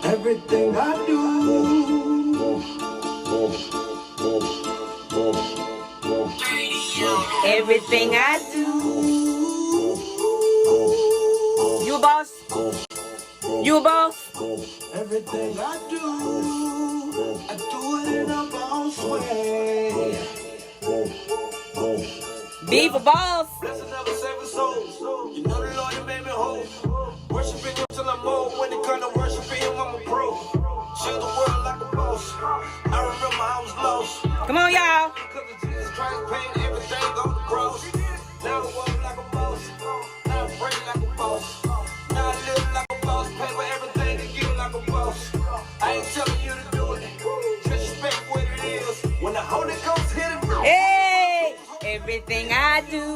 Everything I do. Everything I do. You a boss? You a boss? Everything I do it in a boss way. Be for boss. Bless another saving soul. You know the Lord, you made me whole. Worshiping him till I'm old. When it comes to worshiping him, I'm a pro. Show the world like a boss. I remember I was lost. Come on, y'all. Because of Jesus Christ paying everything on the cross. Now I walk like a boss. Now I pray like a boss. Now I live like a boss. Pay for everything to give like a boss. I ain't telling you to do it. Just respect what it is. When the Holy Ghost hit it. Hey, everything I do.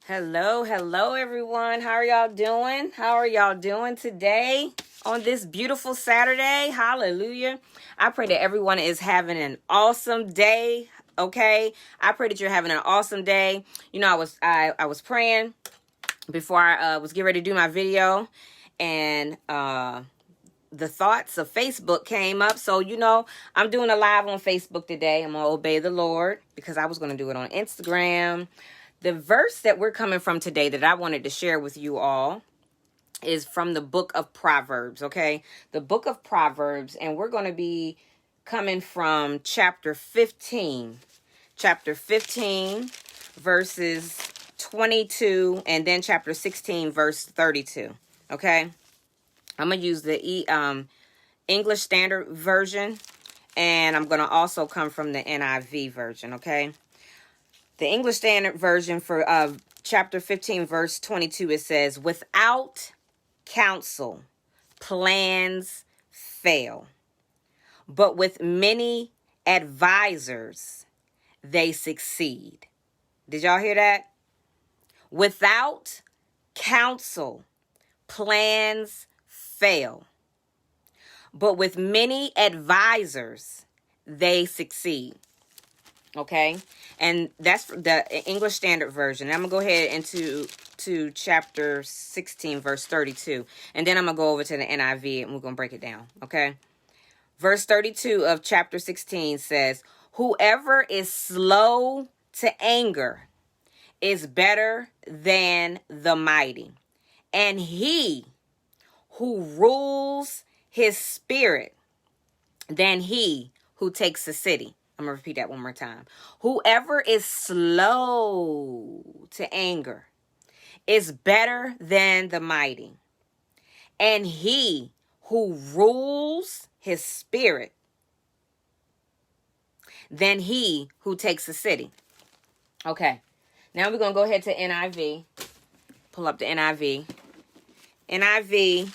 Hello, everyone. How are y'all doing? How are y'all doing today on this beautiful Saturday? Hallelujah. I pray that everyone is having an awesome day. Okay. I pray that you're having an awesome day. You know, I was praying before I was getting ready to do my video, and the thoughts of Facebook came up. So, you know, I'm doing a live on Facebook today. I'm going to obey the Lord because I was going to do it on Instagram. The verse that we're coming from today that I wanted to share with you all is from the book of Proverbs, okay? The book of Proverbs, and we're going to be coming from chapter 15. Chapter 15, verses 22, and then chapter 16, verse 32, okay? I'm going to use the English Standard Version, and I'm going to also come from the NIV version, okay? The English Standard Version for chapter 15, verse 22, it says, "Without counsel, plans fail, but with many advisors, they succeed." Did y'all hear that? Without counsel, plans fail, but with many advisors, they succeed. Okay, and that's the English Standard Version. I'm going to go ahead into chapter 16, verse 32. And then I'm going to go over to the NIV and we're going to break it down. Okay, verse 32 of chapter 16 says, "Whoever is slow to anger is better than the mighty, and he who rules his spirit than he who takes a city." I'm going to repeat that one more time. Whoever is slow to anger is better than the mighty, and he who rules his spirit than he who takes a city. Okay, now we're going to go ahead to NIV. Pull up the NIV. NIV,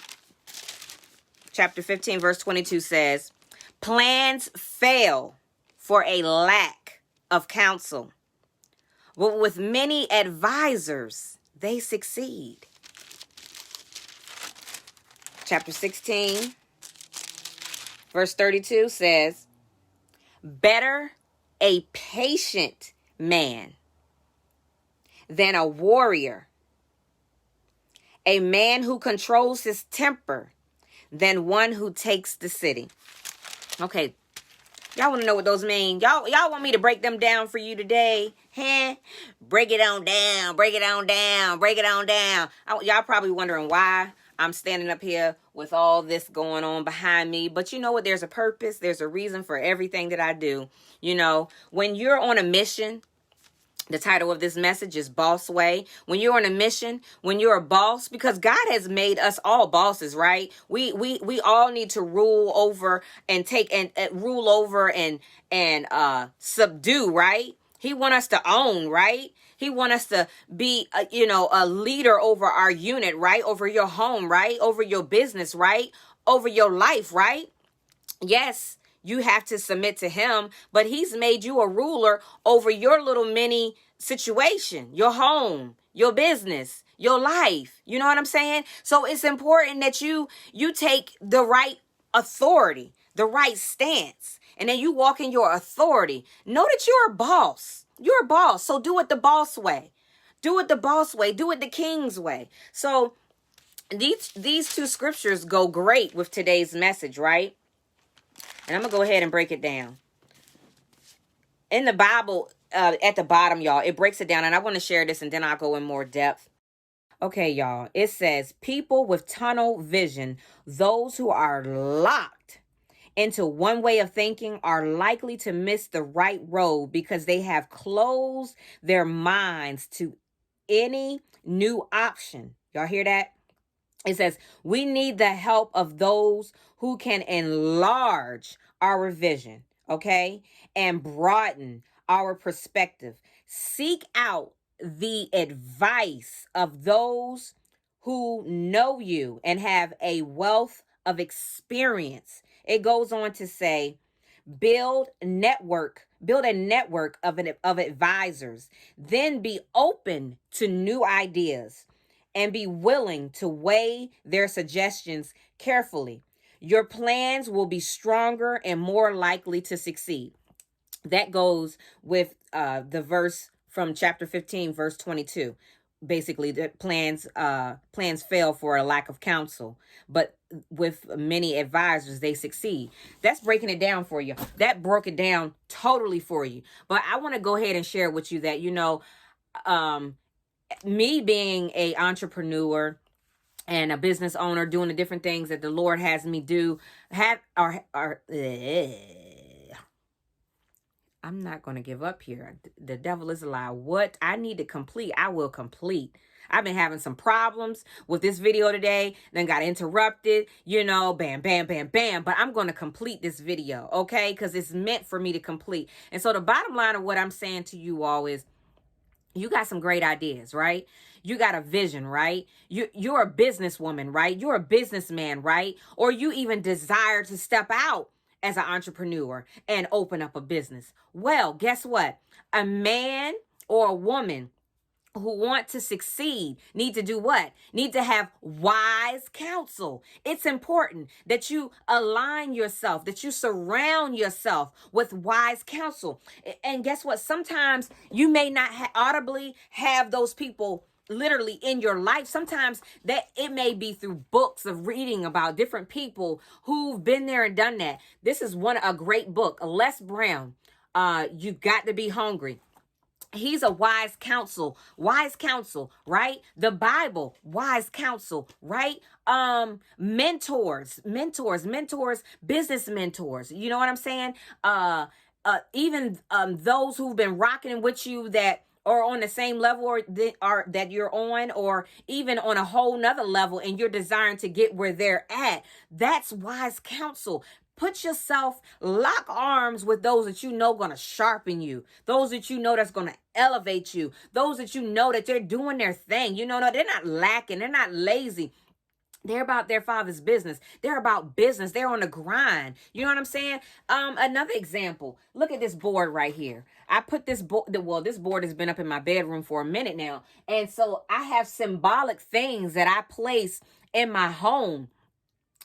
chapter 15, verse 22 says, "Plans fail for a lack of counsel, but with many advisors, they succeed." Chapter 16, verse 32 says, "Better a patient man than a warrior, a man who controls his temper than one who takes the city." Okay, Y'all want to know what those mean? Y'all want me to break them down for you today? Huh? Break it on down, break it on down, break it on down. Y'all probably wondering why I'm standing up here with all this going on behind me. But you know what? There's a purpose. There's a reason for everything that I do. You know, when you're on a mission, the title of this message is Boss Way. When you're on a mission, when you're a boss, because God has made us all bosses, right? We all need to rule over and take and rule over and subdue, right? He want us to own, right? He want us to be, a leader over our unit, right? Over your home, right? Over your business, right? Over your life, right? Yes, you have to submit to him, but he's made you a ruler over your little mini situation, your home, your business, your life. You know what I'm saying? So it's important that you take the right authority, the right stance, and then you walk in your authority. Know that you're a boss. You're a boss. So do it the boss way. Do it the boss way. Do it the king's way. So these two scriptures go great with today's message, right? And I'm going to go ahead and break it down. In the Bible, at the bottom, y'all, it breaks it down. And I want to share this and then I'll go in more depth. Okay, y'all. It says, people with tunnel vision, those who are locked into one way of thinking, are likely to miss the right road because they have closed their minds to any new option. Y'all hear that? It says, we need the help of those who can enlarge our vision, okay, and broaden our perspective. Seek out the advice of those who know you and have a wealth of experience. It goes on to say, build a network of advisors, then be open to new ideas and be willing to weigh their suggestions carefully. Your plans will be stronger and more likely to succeed. That goes with the verse from chapter 15, verse 22. Basically, the plans fail for a lack of counsel, but with many advisors, they succeed. That's breaking it down for you. That broke it down totally for you. But I want to go ahead and share with you that, me being a entrepreneur and a business owner, doing the different things that the Lord has me do, I'm not going to give up here. The devil is a lie. What I need to complete, I will complete. I've been having some problems with this video today, then got interrupted, bam, bam, bam, bam. But I'm going to complete this video, okay? Because it's meant for me to complete. And so the bottom line of what I'm saying to you all is, you got some great ideas, right? You got a vision, right? You're a businesswoman, right? You're a businessman, right? Or you even desire to step out as an entrepreneur and open up a business. Well, guess what? A man or a woman who want to succeed need to do what? Need to have wise counsel. It's important that you align yourself, that you surround yourself with wise counsel. And guess what? Sometimes you may not audibly have those people literally in your life. Sometimes that it may be through books of reading about different people who've been there and done that. This is a great book, Les Brown. You Got to Be Hungry. He's a wise counsel, right? The Bible, wise counsel, right? Mentors, business mentors. You know what I'm saying? Even those who've been rocking with you that are on the same level or that you're on, or even on a whole nother level, and you're desiring to get where they're at. That's wise counsel. Put yourself, lock arms with those that you know going to sharpen you. Those that you know that's going to elevate you. Those that you know that they're doing their thing. They're not lacking. They're not lazy. They're about their Father's business. They're about business. They're on the grind. You know what I'm saying? Another example. Look at this board right here. I put this board, this board has been up in my bedroom for a minute now. And so I have symbolic things that I place in my home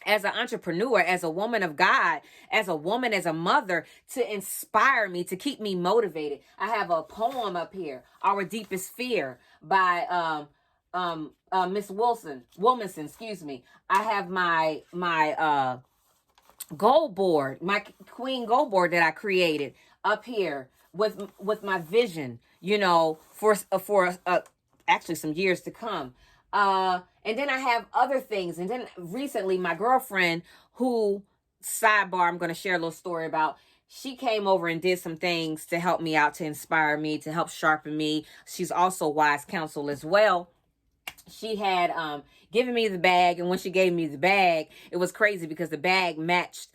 as an entrepreneur, as a woman of God, as a woman, as a mother, to inspire me, to keep me motivated. I have a poem up here, Our Deepest Fear by Miss Wilmington, excuse me. I have my goal board, my queen goal board that I created up here with my vision, for actually some years to come. And then I have other things. And then recently my girlfriend, who, sidebar, I'm going to share a little story about, she came over and did some things to help me out, to inspire me, to help sharpen me. She's also wise counsel as well. She had given me the bag, and when she gave me the bag, it was crazy because the bag matched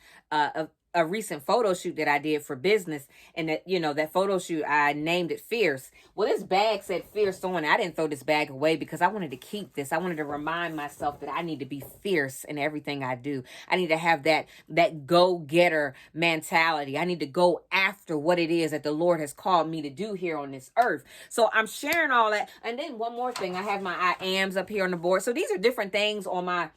a recent photo shoot that I did for business. And that photo shoot, I named it Fierce. Well, this bag said Fierce on it. I didn't throw this bag away because I wanted to keep this. I wanted to remind myself that I need to be fierce in everything I do. I need to have that go-getter mentality. I need to go after what it is that the Lord has called me to do here on this earth. So I'm sharing all that. And then one more thing, I have my I ams up here on the board. So these are different things on my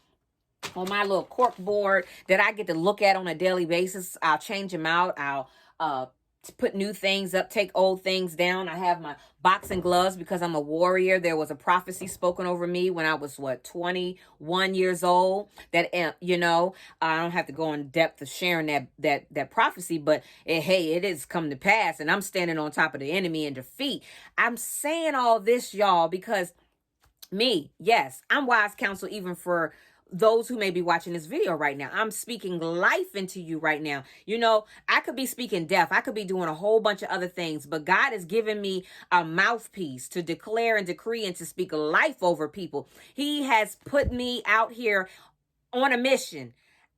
little cork board that I get to look at on a daily basis. I'll change them out. I'll put new things up, take old things down. I have my boxing gloves because I'm a warrior. There was a prophecy spoken over me when I was 21 years old that I don't have to go in depth of sharing that prophecy, but it is come to pass, and I'm standing on top of the enemy in defeat. I'm saying all this, y'all, because yes, I'm wise counsel even for those who may be watching this video right now. I'm speaking life into you right now. I could be speaking death. I could be doing a whole bunch of other things, but God has given me a mouthpiece to declare and decree and to speak life over people. He has put me out here on a mission,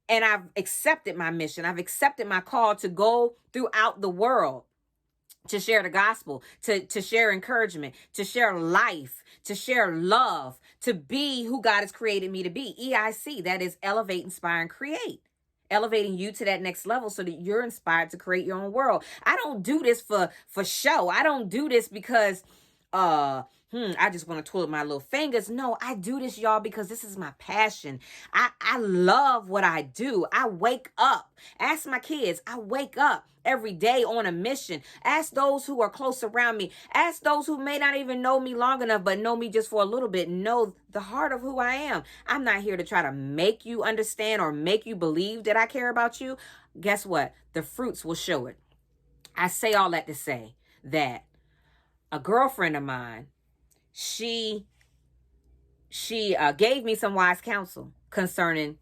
and I've accepted my mission. I've accepted my call to go throughout the world, to share the gospel, to share encouragement, to share life, to share love, to be who God has created me to be. EIC, that is Elevate, Inspire, and Create. Elevating you to that next level so that you're inspired to create your own world. I don't do this for show. I don't do this because I just want to twirl my little fingers. No, I do this, y'all, because this is my passion. I love what I do. I wake up. Ask my kids. I wake up every day on a mission. Ask those who are close around me. Ask those who may not even know me long enough, but know me just for a little bit. Know the heart of who I am. I'm not here to try to make you understand or make you believe that I care about you. Guess what? The fruits will show it. I say all that to say that a girlfriend of mine, she gave me some wise counsel concerning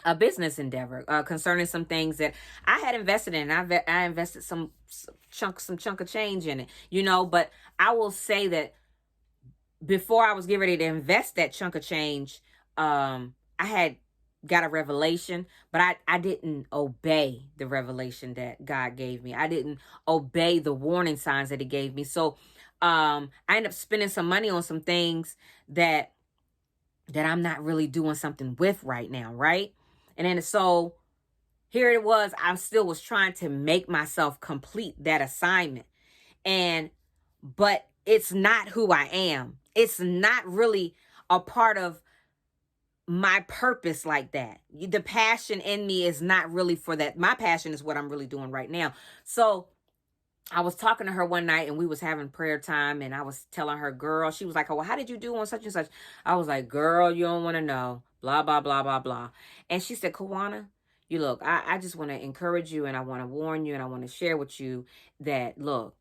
a business endeavor, concerning some things that I had invested in. I invested some chunk of change in it, but I will say that before I was getting ready to invest that chunk of change, I had got a revelation, but I didn't obey the revelation that God gave me. I didn't obey the warning signs that he gave me. So I ended up spending some money on some things that I'm not really doing something with right now, right? And then so here it was, I still was trying to make myself complete that assignment. But it's not who I am. It's not really a part of my purpose like that. The passion in me is not really for that. My passion is what I'm really doing right now. So I was talking to her one night and we was having prayer time, and I was telling her, girl, she was like, oh, well, how did you do on such and such? I was like, girl, you don't want to know, blah, blah, blah, blah, blah. And she said, Kawana, you look, I just want to encourage you, and I want to warn you, and I want to share with you that, look,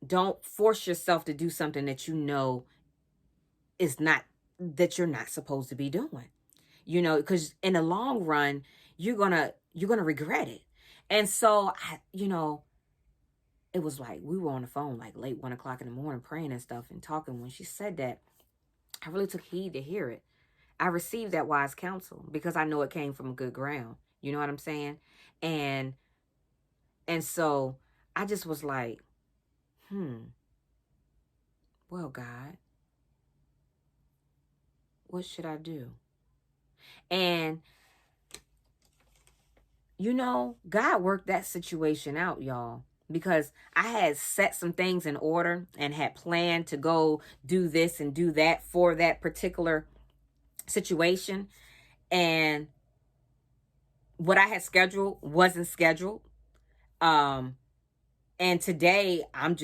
don't force yourself to do something that that you're not supposed to be doing, because in the long run, you're going to regret it. And so, it was like we were on the phone like late 1 o'clock in the morning praying and stuff and talking. When she said that, I really took heed to hear it. I received that wise counsel because I know it came from good ground. You know what I'm saying? And so I just was like, well, God, what should I do? And, God worked that situation out, y'all. Because I had set some things in order and had planned to go do this and do that for that particular situation. And what I had scheduled wasn't scheduled. And today I'm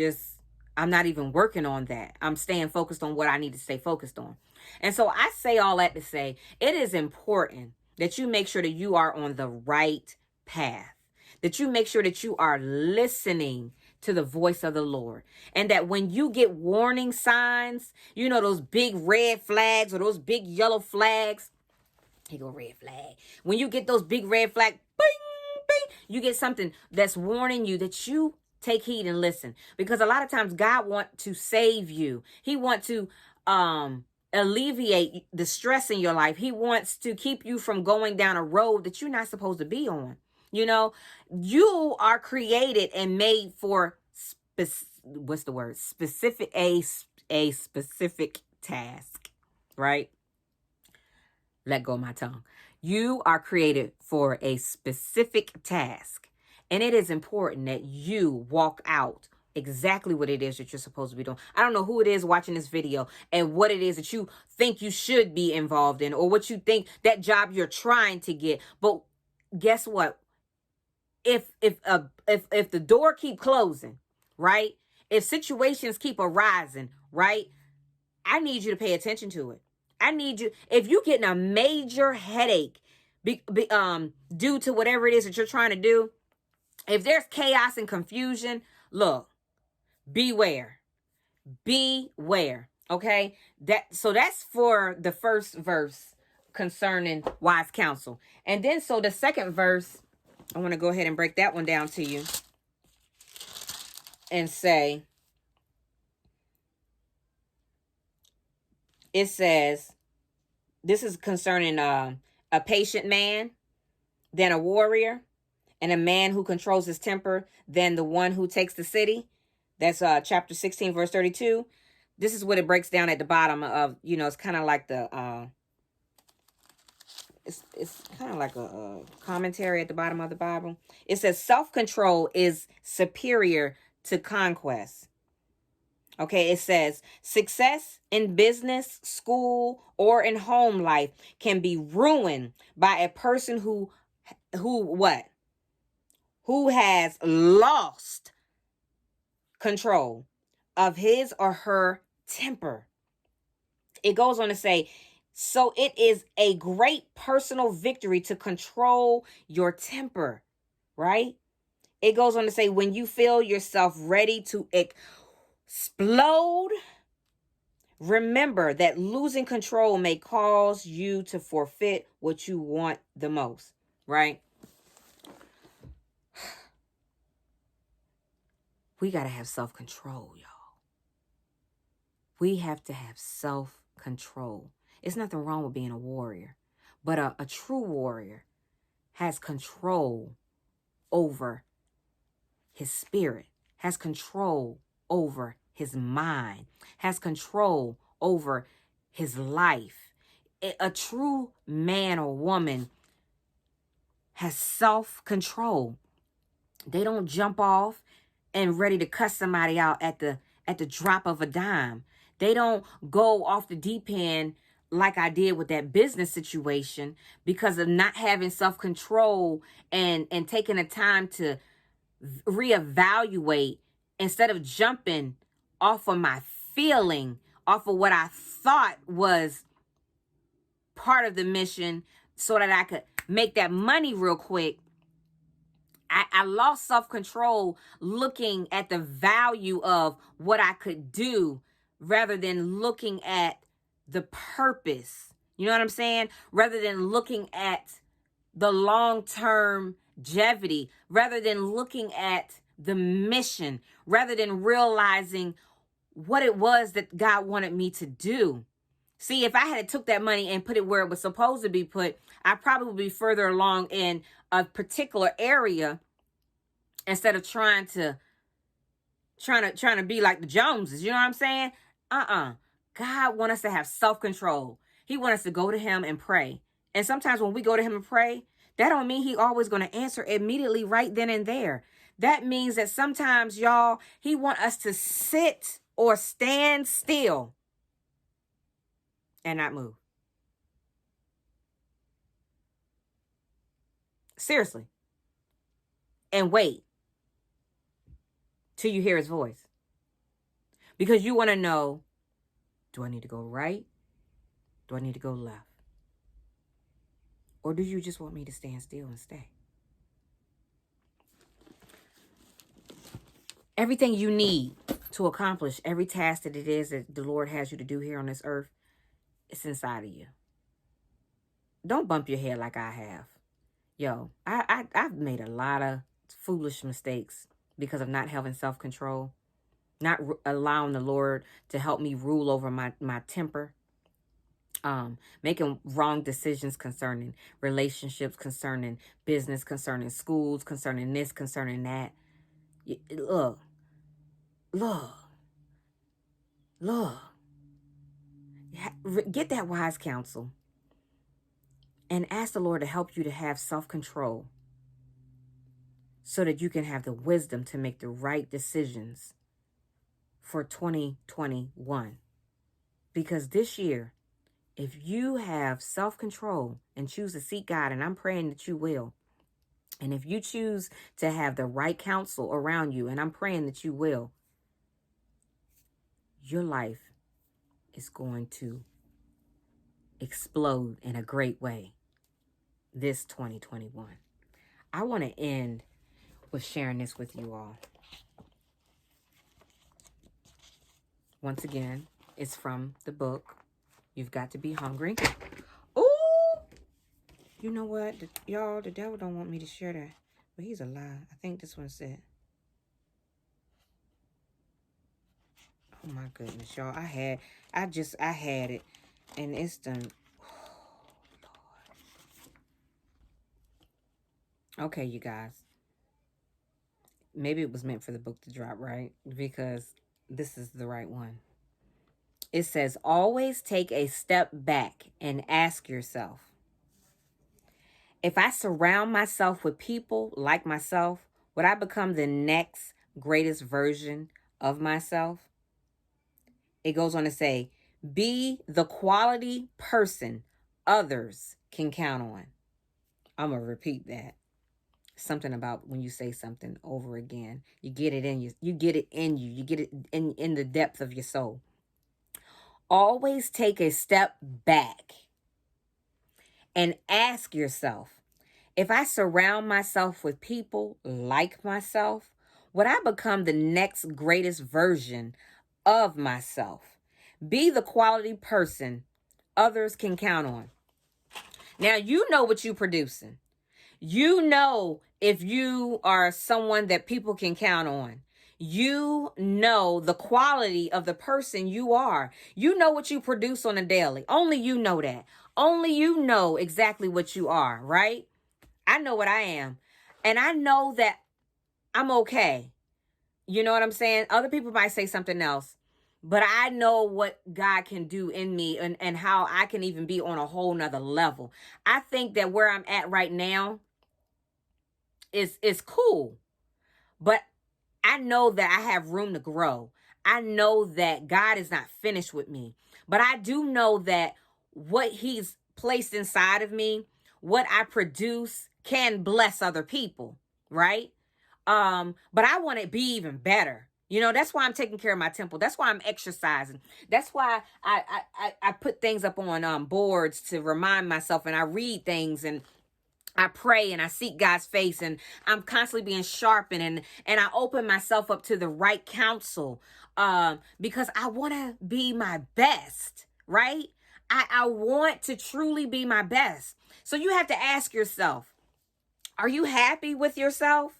not even working on that. I'm staying focused on what I need to stay focused on. And so I say all that to say, it is important that you make sure that you are on the right path. That you make sure that you are listening to the voice of the Lord. And that when you get warning signs, you know, those big red flags or those big yellow flags. Here go red flag. When you get those big red flag, bing, bing, you get something that's warning you, that you take heed and listen. Because a lot of times God wants to save you. He wants to alleviate the stress in your life. He wants to keep you from going down a road that you're not supposed to be on. You know, you are created and made for what's the word? Specific, a specific task, right? Let go of my tongue. You are created for a specific task. And it is important that you walk out exactly what it is that you're supposed to be doing. I don't know who it is watching this video and what it is that you think you should be involved in, or what you think that job you're trying to get. But guess what? If the door keep closing, right? If situations keep arising, right? I need you to pay attention to it. I need you, if you're getting a major headache due to whatever it is that you're trying to do, if there's chaos and confusion, look, beware. Beware. Okay? So that's for the first verse concerning wise counsel. And then so the second verse, I want to go ahead and break that one down to you and say, it says, this is concerning a patient man, then a warrior, and a man who controls his temper, then the one who takes the city. That's chapter 16, verse 32. This is what it breaks down at the bottom of, you know, it's kind of like the, it's kind of like a commentary at the bottom of the Bible. It says self-control is superior to conquest. Okay, it says success in business, school, or in home life can be ruined by a person who has lost control of his or her temper. It goes on to say, so it is a great personal victory to control your temper, right? It goes on to say, when you feel yourself ready to explode, remember that losing control may cause you to forfeit what you want the most, right? We got to have self-control, y'all. We have to have self-control. It's nothing wrong with being a warrior, but a true warrior has control over his spirit, has control over his mind, has control over his life. A true man or woman has self-control. They don't jump off and ready to cuss somebody out at the drop of a dime. They don't go off the deep end like I did with that business situation because of not having self-control and taking the time to reevaluate instead of jumping off of my feeling, off of what I thought was part of the mission so that I could make that money real quick. I lost self-control looking at the value of what I could do rather than looking at the purpose. You know what I'm saying? Rather than looking at the long-term longevity, rather than looking at the mission, rather than realizing what it was that God wanted me to do. See, if I had took that money and put it where it was supposed to be put, I'd probably be further along in a particular area instead of trying to be like the Joneses. You know what I'm saying? God wants us to have self-control. He wants us to go to him and pray. And sometimes when we go to him and pray, that don't mean he always going to answer immediately right then and there. That means that sometimes, y'all, he want us to sit or stand still and not move. Seriously. And wait till you hear his voice. Because you want to know, do I need to go right? Do I need to go left? Or do you just want me to stand still and stay? Everything you need to accomplish every task that it is that the Lord has you to do here on this earth, it's inside of you. Don't bump your head like I have. Yo, I've made a lot of foolish mistakes because of not having self-control, not allowing the Lord to help me rule over my temper, making wrong decisions concerning relationships, concerning business, concerning schools, concerning this, concerning that. Look, look, look. Get that wise counsel and ask the Lord to help you to have self-control so that you can have the wisdom to make the right decisions for 2021. Because this year, if you have self-control and choose to seek God, and I'm praying that you will, and if you choose to have the right counsel around you, and I'm praying that you will, your life is going to explode in a great way this 2021. I want to end with sharing this with you all. Once again, it's from the book, You've Got to Be Hungry. Ooh! You know what? Y'all, the devil don't want me to share that. But he's a lie. I think this one said. Oh my goodness, y'all. I had it. And it's done. Oh, Lord. Okay, you guys. Maybe it was meant for the book to drop, right? Because this is the right one. It says, always take a step back and ask yourself, if I surround myself with people like myself, would I become the next greatest version of myself? It goes on to say, be the quality person others can count on. I'm going to repeat that. Something about when you say something over again, you get it in you. You get it in you. You get it in the depth of your soul. Always take a step back and ask yourself, if I surround myself with people like myself, would I become the next greatest version of myself? Be the quality person others can count on. Now, you know what you're producing. You know if you are someone that people can count on. You know the quality of the person you are. You know what you produce on a daily. Only you know that. Only you know exactly what you are, right? I know what I am. And I know that I'm okay. You know what I'm saying? Other people might say something else. But I know what God can do in me and how I can even be on a whole nother level. I think that where I'm at right now is cool. But I know that I have room to grow. I know that God is not finished with me. But I do know that what he's placed inside of me, what I produce can bless other people, right? But I want to be even better. You know, that's why I'm taking care of my temple. That's why I'm exercising. That's why I put things up on boards to remind myself, and I read things, and I pray and I seek God's face, and I'm constantly being sharpened, and I open myself up to the right counsel because I want to be my best, right? I want to truly be my best. So you have to ask yourself, are you happy with yourself?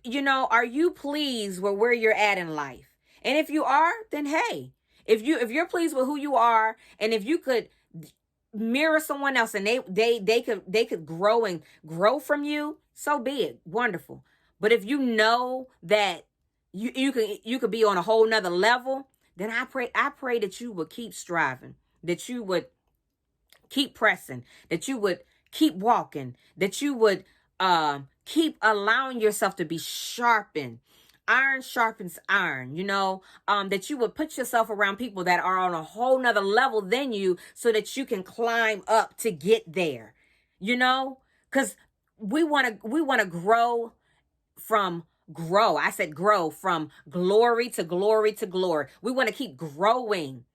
You know, are you pleased with where you're at in life? And if you are, then hey, if you're pleased with who you are, and if you could mirror someone else and they could grow from you, so be it. Wonderful. But if you know that you could be on a whole nother level, then I pray that you would keep striving, that you would keep pressing, that you would keep walking, that you would keep allowing yourself to be sharpened. Iron sharpens iron, you know, that you would put yourself around people that are on a whole nother level than you so that you can climb up to get there, you know, because we want to grow. I said grow from glory to glory to glory. We want to keep growing.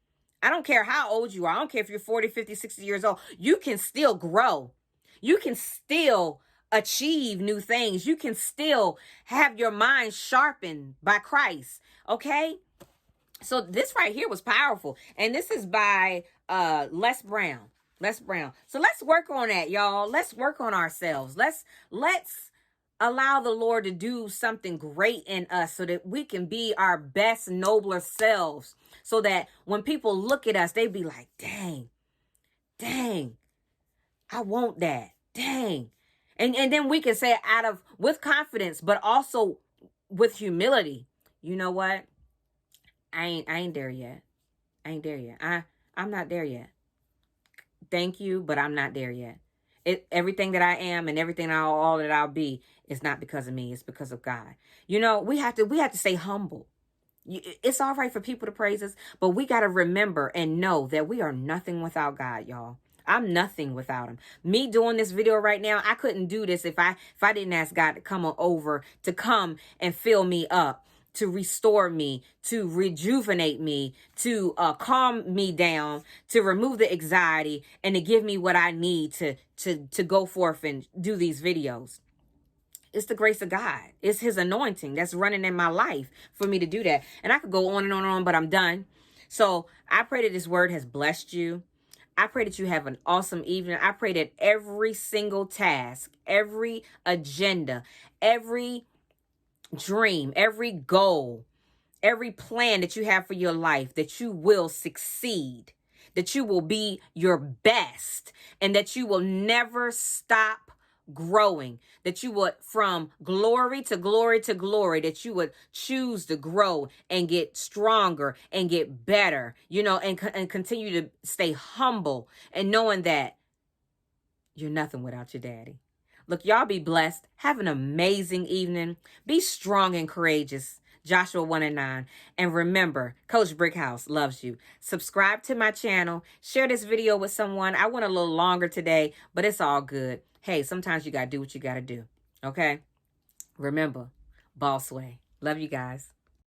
I don't care how old you are. I don't care if you're 40, 50, 60 years old. You can still grow. You can still achieve new things. You can still have your mind sharpened by Christ. Okay? So this right here was powerful. And this is by Les Brown. Les Brown. So let's work on that, y'all. Let's work on ourselves. Let's allow the Lord to do something great in us so that we can be our best, nobler selves. So that when people look at us, they be like, dang, I want that. Dang. And then we can say it with confidence, but also with humility. You know what? I ain't there yet. I'm not there yet. Thank you, but I'm not there yet. Everything that I am and everything all that I'll be is not because of me. It's because of God. You know, we have to stay humble. It's all right for people to praise us, but we got to remember and know that we are nothing without God, y'all. I'm nothing without him. Me doing this video right now, I couldn't do this if I didn't ask God to come over, to come and fill me up, to restore me, to rejuvenate me, to calm me down, to remove the anxiety, and to give me what I need to go forth and do these videos. It's the grace of God. It's his anointing that's running in my life for me to do that. And I could go on and on and on, but I'm done. So I pray that this word has blessed you. I pray that you have an awesome evening. I pray that every single task, every agenda, every dream, every goal, every plan that you have for your life, that you will succeed, that you will be your best, and that you will never stop growing, that you would, from glory to glory to glory, that you would choose to grow and get stronger and get better, you know, and continue to stay humble and knowing that you're nothing without your daddy. Look, y'all be blessed. Have an amazing evening. Be strong and courageous. Joshua 1:9. And remember, Coach Brickhouse loves you. Subscribe to my channel. Share this video with someone. I went a little longer today, but it's all good. Hey, sometimes you got to do what you got to do. Okay? Remember, boss way. Love you guys.